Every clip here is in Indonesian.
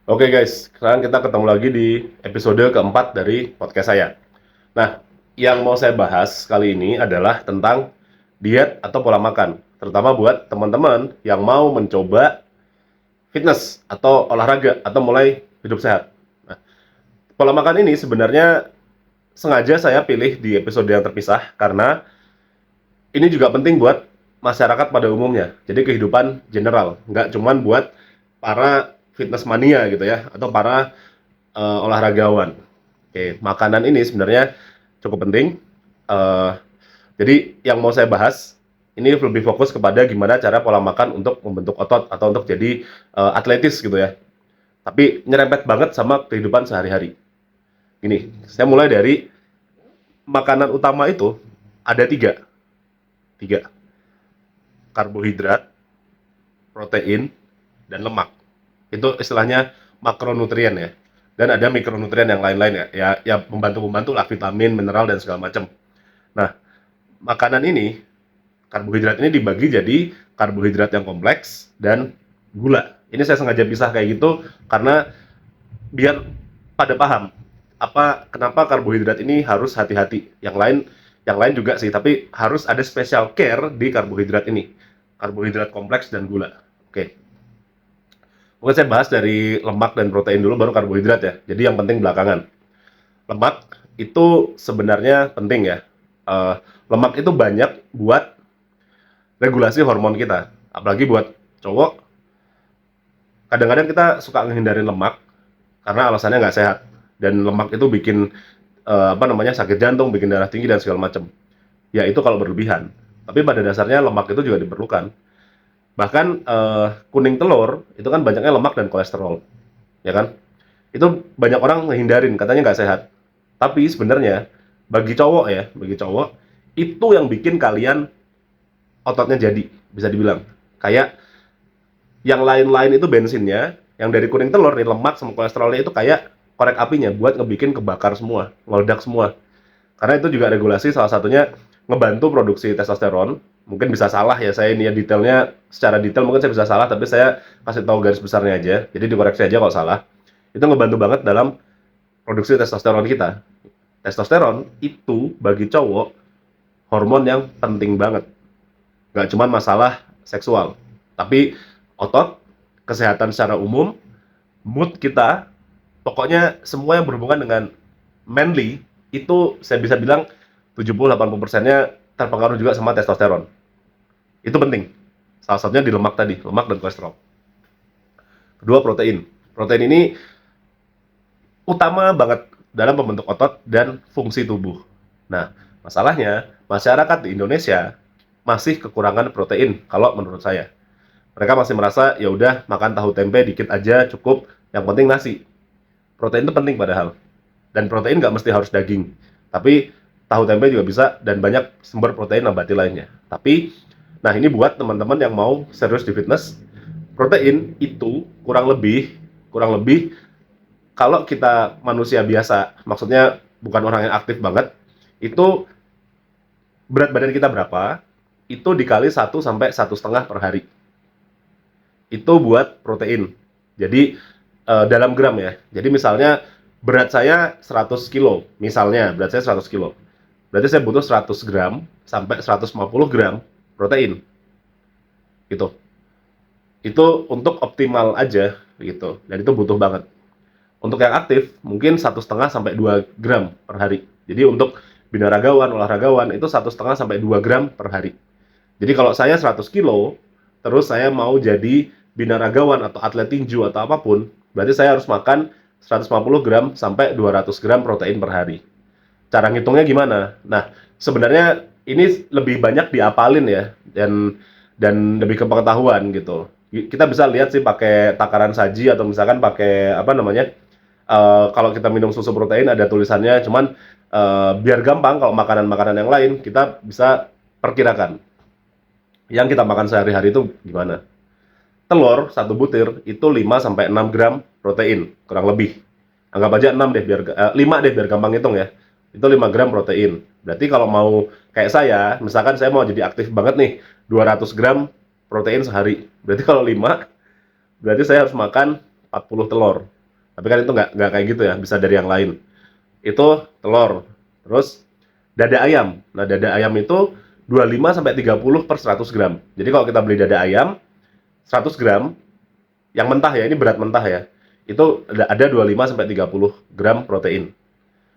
Oke guys, sekarang kita ketemu lagi di episode keempat dari podcast saya. Nah, yang mau saya bahas kali ini adalah tentang diet atau pola makan, terutama buat teman-teman yang mau mencoba fitness atau olahraga atau mulai hidup sehat. Nah, pola makan ini sebenarnya sengaja saya pilih di episode yang terpisah karena ini juga penting buat masyarakat pada umumnya. Jadi kehidupan general, nggak cuman buat para fitness mania gitu ya, atau para olahragawan. Oke, makanan ini sebenarnya cukup penting. Eh, jadi yang mau saya bahas ini lebih fokus kepada gimana cara pola makan untuk membentuk otot atau untuk jadi atletis gitu ya. Tapi nyerempet banget sama kehidupan sehari-hari. Gini, saya mulai dari makanan utama itu ada tiga karbohidrat, protein, dan lemak. Itu istilahnya makronutrien ya. Dan ada mikronutrien yang lain-lain ya membantu-membantu lah vitamin, mineral dan segala macam. Nah, makanan ini karbohidrat ini dibagi jadi karbohidrat yang kompleks dan gula. Ini saya sengaja pisah kayak gitu karena biar pada paham kenapa karbohidrat ini harus hati-hati. Yang lain juga sih, tapi harus ada special care di karbohidrat ini. Karbohidrat kompleks dan gula. Oke. Mungkin saya bahas dari lemak dan protein dulu baru karbohidrat ya. Jadi yang penting belakangan. Lemak itu sebenarnya penting ya. Eh, lemak itu banyak buat regulasi hormon kita. Apalagi buat cowok, kadang-kadang kita suka ngehindarin lemak karena alasannya nggak sehat. Dan lemak itu bikin sakit jantung, bikin darah tinggi dan segala macam. Ya itu kalau berlebihan. Tapi pada dasarnya lemak itu juga diperlukan. Bahkan kuning telur itu kan banyaknya lemak dan kolesterol, ya kan? Itu banyak orang ngehindarin, katanya nggak sehat. Tapi sebenarnya bagi cowok itu yang bikin kalian ototnya jadi, bisa dibilang. Kayak yang lain-lain itu bensinnya, yang dari kuning telur nih lemak sama kolesterolnya itu kayak korek apinya buat ngebikin kebakar semua, meledak semua. Karena itu juga regulasi salah satunya ngebantu produksi testosteron. Mungkin bisa salah ya saya ini ya detailnya secara detail mungkin saya bisa salah tapi saya kasih tahu garis besarnya aja. Jadi dikoreksi aja kalau salah. Itu ngebantu banget dalam produksi testosteron kita. Testosteron itu bagi cowok hormon yang penting banget. Gak cuma masalah seksual, tapi otot, kesehatan secara umum, mood kita, pokoknya semua yang berhubungan dengan manly itu saya bisa bilang 70-80%-nya terpengaruh juga sama testosteron. Itu penting. Salah satunya di lemak tadi, lemak dan kolesterol. Kedua, protein. Protein ini utama banget dalam membentuk otot dan fungsi tubuh. Nah, masalahnya masyarakat di Indonesia masih kekurangan protein kalau menurut saya. Mereka masih merasa ya udah makan tahu tempe dikit aja cukup, yang penting nasi. Protein itu penting padahal. Dan protein nggak mesti harus daging. Tapi tahu tempe juga bisa dan banyak sumber protein nabati lainnya. Tapi nah ini buat teman-teman yang mau serius di fitness, protein itu kurang lebih kalau kita manusia biasa, maksudnya bukan orang yang aktif banget, itu berat badan kita berapa, itu dikali 1 sampai 1,5 per hari. Itu buat protein. Jadi dalam gram ya. Jadi misalnya berat saya 100 kilo, misalnya berat saya 100 kilo. Berarti saya butuh 100 gram sampai 150 gram protein. Gitu. Itu untuk optimal aja gitu. Dan itu butuh banget. Untuk yang aktif mungkin 1,5 sampai 2 gram per hari. Jadi untuk binaragawan, olahragawan itu 1,5 sampai 2 gram per hari. Jadi kalau saya 100 kilo, terus saya mau jadi binaragawan atau atlet tinju atau apapun, berarti saya harus makan 150 gram sampai 200 gram protein per hari. Cara ngitungnya gimana? Nah, sebenarnya ini lebih banyak diapalin ya, dan lebih ke pengetahuan gitu. Kita bisa lihat sih pakai takaran saji atau misalkan pakai apa namanya, kalau kita minum susu protein ada tulisannya, cuman biar gampang kalau makanan-makanan yang lain kita bisa perkirakan yang kita makan sehari-hari itu gimana. Telur satu butir itu 5 sampai 6 gram protein kurang lebih. Anggap aja 6 deh 5 deh biar gampang hitung ya. Itu 5 gram protein. Berarti kalau mau kayak saya, misalkan saya mau jadi aktif banget nih, 200 gram protein sehari. Berarti kalau 5, berarti saya harus makan 40 telur. Tapi kan itu nggak kayak gitu ya, bisa dari yang lain. Itu telur. Terus dada ayam. Nah, dada ayam itu 25 sampai 30 per 100 gram. Jadi kalau kita beli dada ayam 100 gram yang mentah ya, ini berat mentah ya. Itu ada 25 sampai 30 gram protein.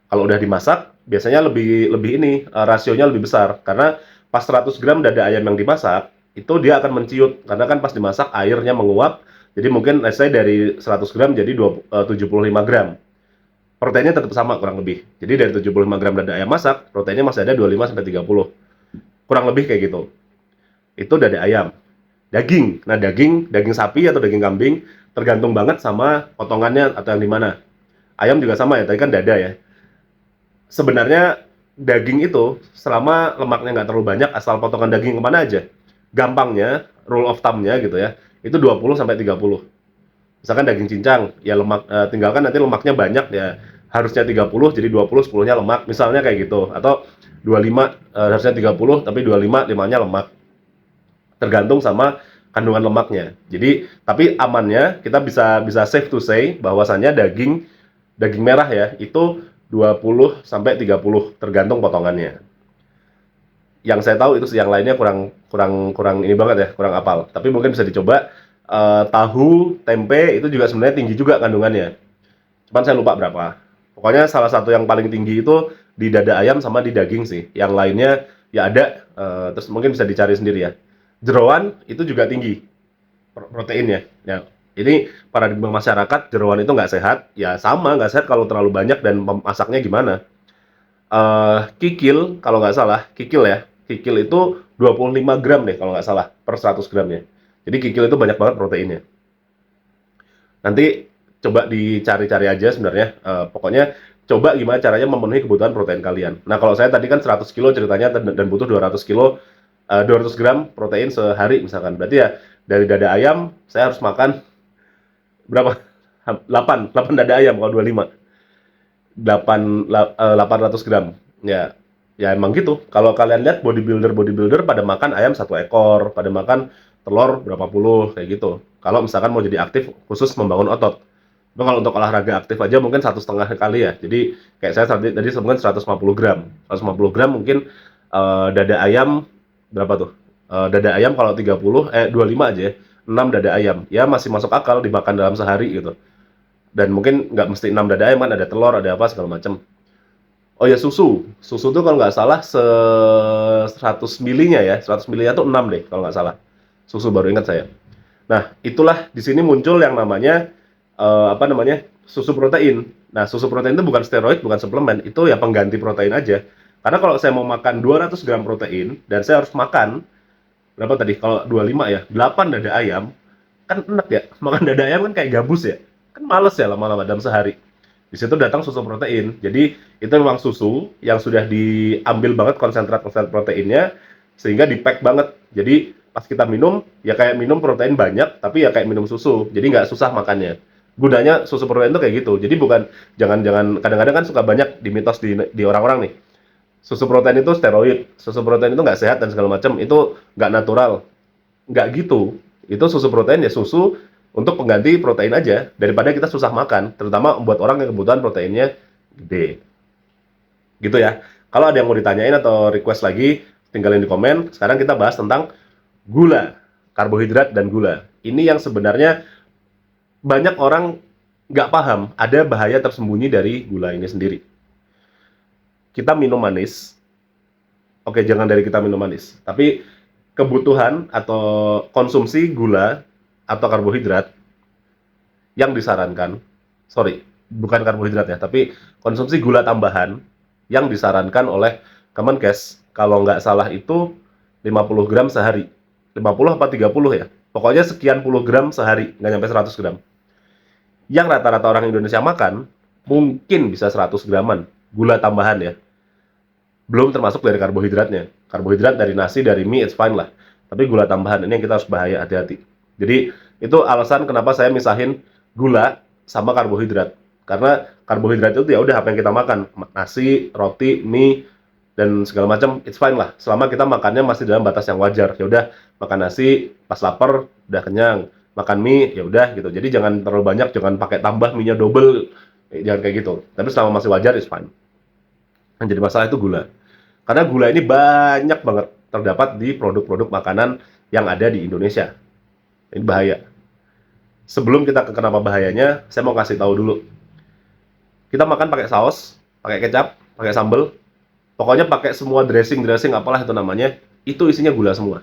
Kalau udah dimasak, biasanya lebih lebih ini rasionya lebih besar karena pas 100 gram dada ayam yang dimasak, itu dia akan menciut karena kan pas dimasak airnya menguap. Jadi mungkin let's say dari 100 gram jadi 75 gram. Proteinnya tetap sama kurang lebih. Jadi dari 75 gram dada ayam masak, proteinnya masih ada 25 sampai 30. Kurang lebih kayak gitu. Itu dada ayam. Daging. Nah, daging sapi atau daging kambing tergantung banget sama potongannya atau yang di mana. Ayam juga sama ya, tadi kan dada ya. Sebenarnya daging itu selama lemaknya nggak terlalu banyak, asal potongan daging kemana aja. Gampangnya, rule of thumb-nya gitu ya, itu 20 sampai 30. Misalkan daging cincang, ya lemak tinggalkan nanti lemaknya banyak ya, harusnya 30 jadi 20, 10-nya lemak, misalnya kayak gitu. Atau 25 harusnya 30 tapi 25 5-nya lemak. Tergantung sama kandungan lemaknya. Jadi, tapi amannya kita bisa bisa safe to say bahwasannya daging daging merah ya, itu 20 sampai 30 tergantung potongannya. Yang saya tahu itu sih, yang lainnya kurang kurang kurang ini banget ya, kurang apal. Tapi mungkin bisa dicoba. Tahu, tempe itu juga sebenarnya tinggi juga kandungannya. Cuman saya lupa berapa. Pokoknya salah satu yang paling tinggi itu di dada ayam sama di daging sih. Yang lainnya ya ada, terus mungkin bisa dicari sendiri ya. Jeroan itu juga tinggi proteinnya. Ya, ini paradigma masyarakat jeroan itu nggak sehat. Ya sama, nggak sehat kalau terlalu banyak dan masaknya gimana. Kikil kalau nggak salah, kikil ya. Kikil itu 25 gram deh kalau nggak salah per 100 gramnya. Jadi kikil itu banyak banget proteinnya. Nanti coba dicari-cari aja sebenarnya. Pokoknya coba gimana caranya memenuhi kebutuhan protein kalian. Nah, kalau saya tadi kan 100 kilo ceritanya dan butuh 200 kilo, 200 gram protein sehari misalkan. Berarti ya dari dada ayam saya harus makan berapa? 8 dada ayam kalau 25. 800 gram. Ya, ya emang gitu. Kalau kalian lihat bodybuilder pada makan ayam 1 ekor, pada makan telur berapa puluh kayak gitu. Kalau misalkan mau jadi aktif khusus membangun otot. Tapi kalau untuk olahraga aktif aja mungkin 1,5 kali ya. Jadi kayak saya tadi mungkin 150 gram. 150 gram mungkin dada ayam berapa tuh? Dada ayam kalau 25 aja ya. 6 dada ayam. Ya masih masuk akal dimakan dalam sehari gitu. Dan mungkin nggak mesti 6 dada ayam kan, ada telur, ada apa segala macam. Oh ya, susu tuh kalau nggak salah 100 milinya ya, 100 milinya tuh 6 deh kalau nggak salah. Susu, baru ingat saya. Nah, itulah di sini muncul yang namanya apa namanya, susu protein. Nah, susu protein itu bukan steroid, bukan suplemen, itu ya pengganti protein aja. Karena kalau saya mau makan 200 gram protein dan saya harus makan berapa tadi? Kalau 25 ya, 8 dada ayam, kan enak ya. Makan dada ayam kan kayak gabus ya. Kan males ya lama-lama dalam sehari. Di situ datang susu protein. Jadi itu memang susu yang sudah diambil banget konsentrat proteinnya sehingga di-pack banget. Jadi pas kita minum ya kayak minum protein banyak tapi ya kayak minum susu. Jadi nggak susah makannya. Gunanya susu protein itu kayak gitu. Jadi bukan, jangan kadang-kadang kan suka banyak di mitos di orang-orang nih. Susu protein itu steroid, susu protein itu nggak sehat dan segala macam, itu nggak natural. Nggak gitu. Itu susu protein ya susu untuk pengganti protein aja, daripada kita susah makan, terutama buat orang yang kebutuhan proteinnya gede. Gitu ya. Kalau ada yang mau ditanyain atau request lagi, tinggalin di komen. Sekarang kita bahas tentang gula, karbohidrat dan gula. Ini yang sebenarnya banyak orang nggak paham, ada bahaya tersembunyi dari gula ini sendiri. Kita minum manis, oke, jangan dari kita minum manis, tapi kebutuhan atau konsumsi gula atau karbohidrat yang disarankan, sorry, bukan karbohidrat ya, tapi konsumsi gula tambahan yang disarankan oleh Kemenkes, kalau nggak salah itu 50 gram sehari. 50 apa 30 ya? Pokoknya sekian puluh gram sehari, nggak nyampe 100 gram. Yang rata-rata orang Indonesia makan, mungkin bisa 100 graman gula tambahan ya. Belum termasuk dari karbohidratnya. Karbohidrat dari nasi, dari mie, it's fine lah. Tapi gula tambahan ini yang kita harus bahaya, hati-hati. Jadi itu alasan kenapa saya misahin gula sama karbohidrat. Karena karbohidrat itu ya udah apa yang kita makan, nasi, roti, mie, dan segala macam, it's fine lah. Selama kita makannya masih dalam batas yang wajar. Ya udah, makan nasi pas lapar udah kenyang, makan mie ya udah gitu. Jadi jangan terlalu banyak, jangan pakai tambah mie-nya double, jangan kayak gitu. Tapi selama masih wajar is fine. Yang jadi masalah itu gula. Karena gula ini banyak banget terdapat di produk-produk makanan yang ada di Indonesia. Ini bahaya. Sebelum kita ke kenapa bahayanya, saya mau kasih tahu dulu. Kita makan pakai saus, pakai kecap, pakai sambal, pokoknya pakai semua dressing-dressing apalah itu namanya, itu isinya gula semua.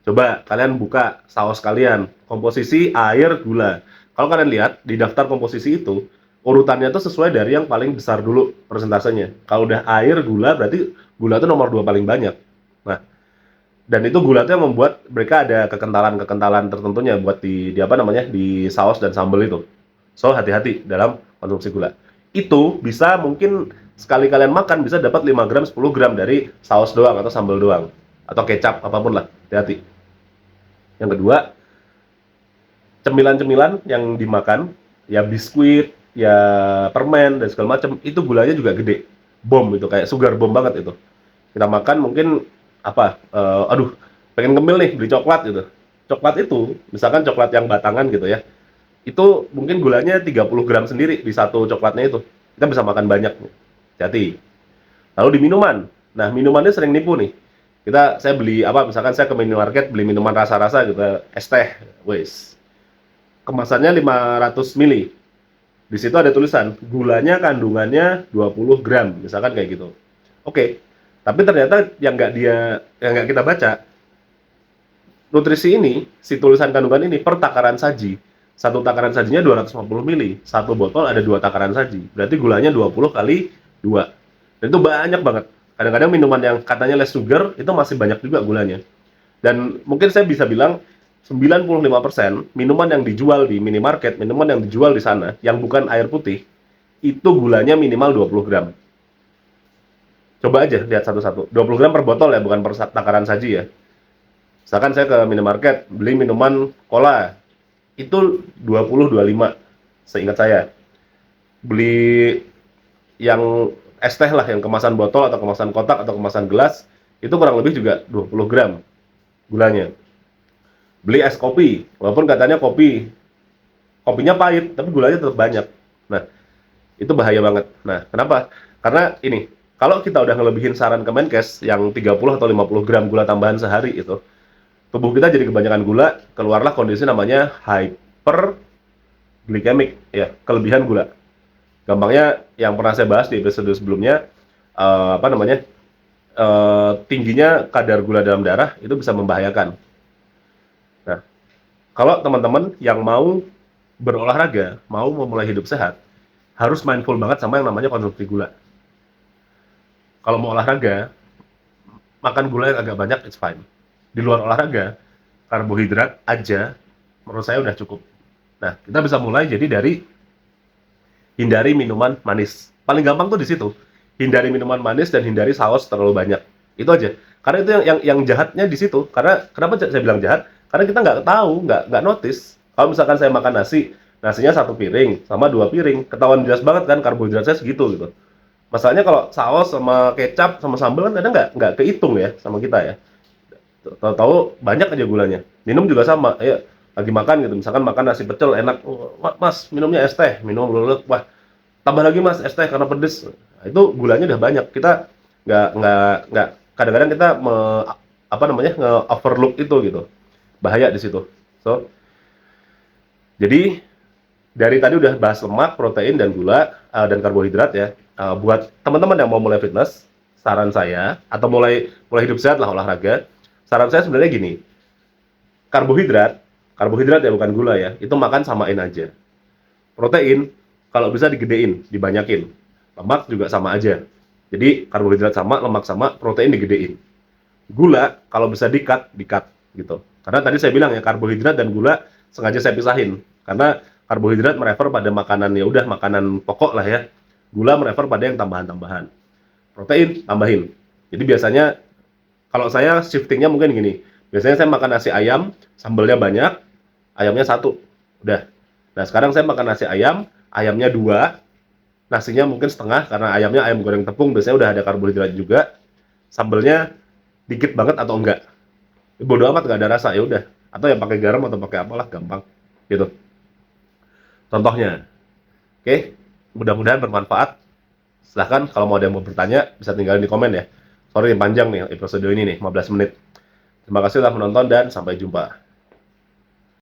Coba kalian buka saus kalian, komposisi air, gula. Kalau kalian lihat di daftar komposisi itu, urutannya tuh sesuai dari yang paling besar dulu persentasenya. Kalau udah air, gula, berarti gula itu nomor 2 paling banyak. Nah, dan itu gula itu yang membuat mereka ada kekentalan-kekentalan tertentunya buat di apa namanya, di saus dan sambal itu. So, hati-hati dalam konsumsi gula. Itu bisa mungkin sekali kalian makan bisa dapat 5 gram, 10 gram dari saus doang atau sambal doang. Atau kecap, apapun lah. Hati-hati. Yang kedua, cemilan-cemilan yang dimakan, ya biskuit, ya permen, dan segala macam, itu gulanya juga gede. Bom itu, kayak sugar bom banget itu. Kita makan mungkin, aduh, pengen ngemil nih, beli coklat gitu. Coklat itu, misalkan coklat yang batangan gitu ya, itu mungkin gulanya 30 gram sendiri di satu coklatnya itu. Kita bisa makan banyak. Jadi, lalu di minuman. Nah, minumannya sering nipu nih. Saya beli misalkan saya ke minimarket beli minuman rasa-rasa gitu, es teh, wes. Kemasannya 500 mili. Di situ ada tulisan gulanya kandungannya 20 gram, misalkan kayak gitu. Oke. Tapi ternyata yang nggak kita baca, nutrisi ini, si tulisan kandungan ini per takaran saji. Satu takaran sajinya 250 mili. Satu botol ada 2 takaran saji. Berarti gulanya 20 kali 2. Dan itu banyak banget. Kadang-kadang minuman yang katanya less sugar, itu masih banyak juga gulanya. Dan mungkin saya bisa bilang 95% minuman yang dijual di minimarket, minuman yang dijual di sana, yang bukan air putih, itu gulanya minimal 20 gram. Coba aja lihat satu-satu. 20 gram per botol ya, bukan per takaran saji ya. Misalkan saya ke minimarket, beli minuman cola, itu 20-25, seingat saya. Beli yang es teh lah, yang kemasan botol atau kemasan kotak atau kemasan gelas, itu kurang lebih juga 20 gram gulanya. Beli es kopi, walaupun katanya kopinya pahit, tapi gulanya tetap banyak. Nah, itu bahaya banget. Nah, kenapa? Karena ini, kalau kita udah ngelebihin saran Kemenkes yang 30 atau 50 gram gula tambahan sehari itu, tubuh kita jadi kebanyakan gula, keluarlah kondisi namanya hyperglycemic, ya, kelebihan gula. Gampangnya yang pernah saya bahas di episode sebelumnya, tingginya kadar gula dalam darah itu bisa membahayakan. Nah, kalau teman-teman yang mau berolahraga, mau memulai hidup sehat, harus mindful banget sama yang namanya konsumsi gula. Kalau mau olahraga, makan gula yang agak banyak, it's fine. Di luar olahraga, karbohidrat aja, menurut saya udah cukup. Nah, kita bisa mulai jadi dari hindari minuman manis. Paling gampang tuh di situ. Hindari minuman manis dan hindari saus terlalu banyak. Itu aja. Karena itu yang jahatnya di situ. Karena kenapa saya bilang jahat? Karena kita nggak tahu, nggak notice. Kalau misalkan saya makan nasinya 1 piring sama 2 piring, ketahuan jelas banget kan karbohidrat saya segitu gitu. Masalahnya kalau saus sama kecap sama sambal kan kadang nggak kehitung ya sama kita ya. Tahu-tahu banyak aja gulanya. Minum juga sama. Ayo, lagi makan gitu, misalkan makan nasi pecel enak, oh, mas minumnya es teh, minum dulu, wah tambah lagi mas es teh karena pedes. Nah, itu gulanya udah banyak. Kita nggak kadang-kadang kita nge-overlook itu gitu. Bahaya di situ. So, jadi dari tadi udah bahas lemak, protein, dan gula, dan karbohidrat ya. Buat teman-teman yang mau mulai fitness, saran saya, atau mulai hidup sehat lah, olahraga, saran saya sebenarnya gini, karbohidrat ya bukan gula ya, itu makan samain aja. Protein, kalau bisa digedein, dibanyakin. Lemak juga sama aja. Jadi karbohidrat sama, lemak sama, protein digedein. Gula, kalau bisa di-cut gitu. Karena tadi saya bilang ya, karbohidrat dan gula sengaja saya pisahin. Karena karbohidrat merefer pada makanan, ya udah makanan pokok lah ya. Gula merefer pada yang tambahan-tambahan. Protein tambahin. Jadi biasanya kalau saya shiftingnya mungkin gini. Biasanya saya makan nasi ayam, sambalnya banyak, ayamnya 1. Udah. Nah, sekarang saya makan nasi ayam, ayamnya 2, nasinya mungkin setengah karena ayamnya ayam goreng tepung, biasanya udah ada karbohidrat juga. Sambalnya dikit banget atau enggak. Bodo amat, nggak ada rasa, ya udah. Atau yang pakai garam atau pakai apalah, gampang gitu. Contohnya. Oke, mudah-mudahan bermanfaat. Silahkan kalau mau ada yang mau bertanya, bisa tinggalin di komen ya. Sorry panjang nih episode ini nih, 15 menit. Terima kasih telah menonton dan sampai jumpa.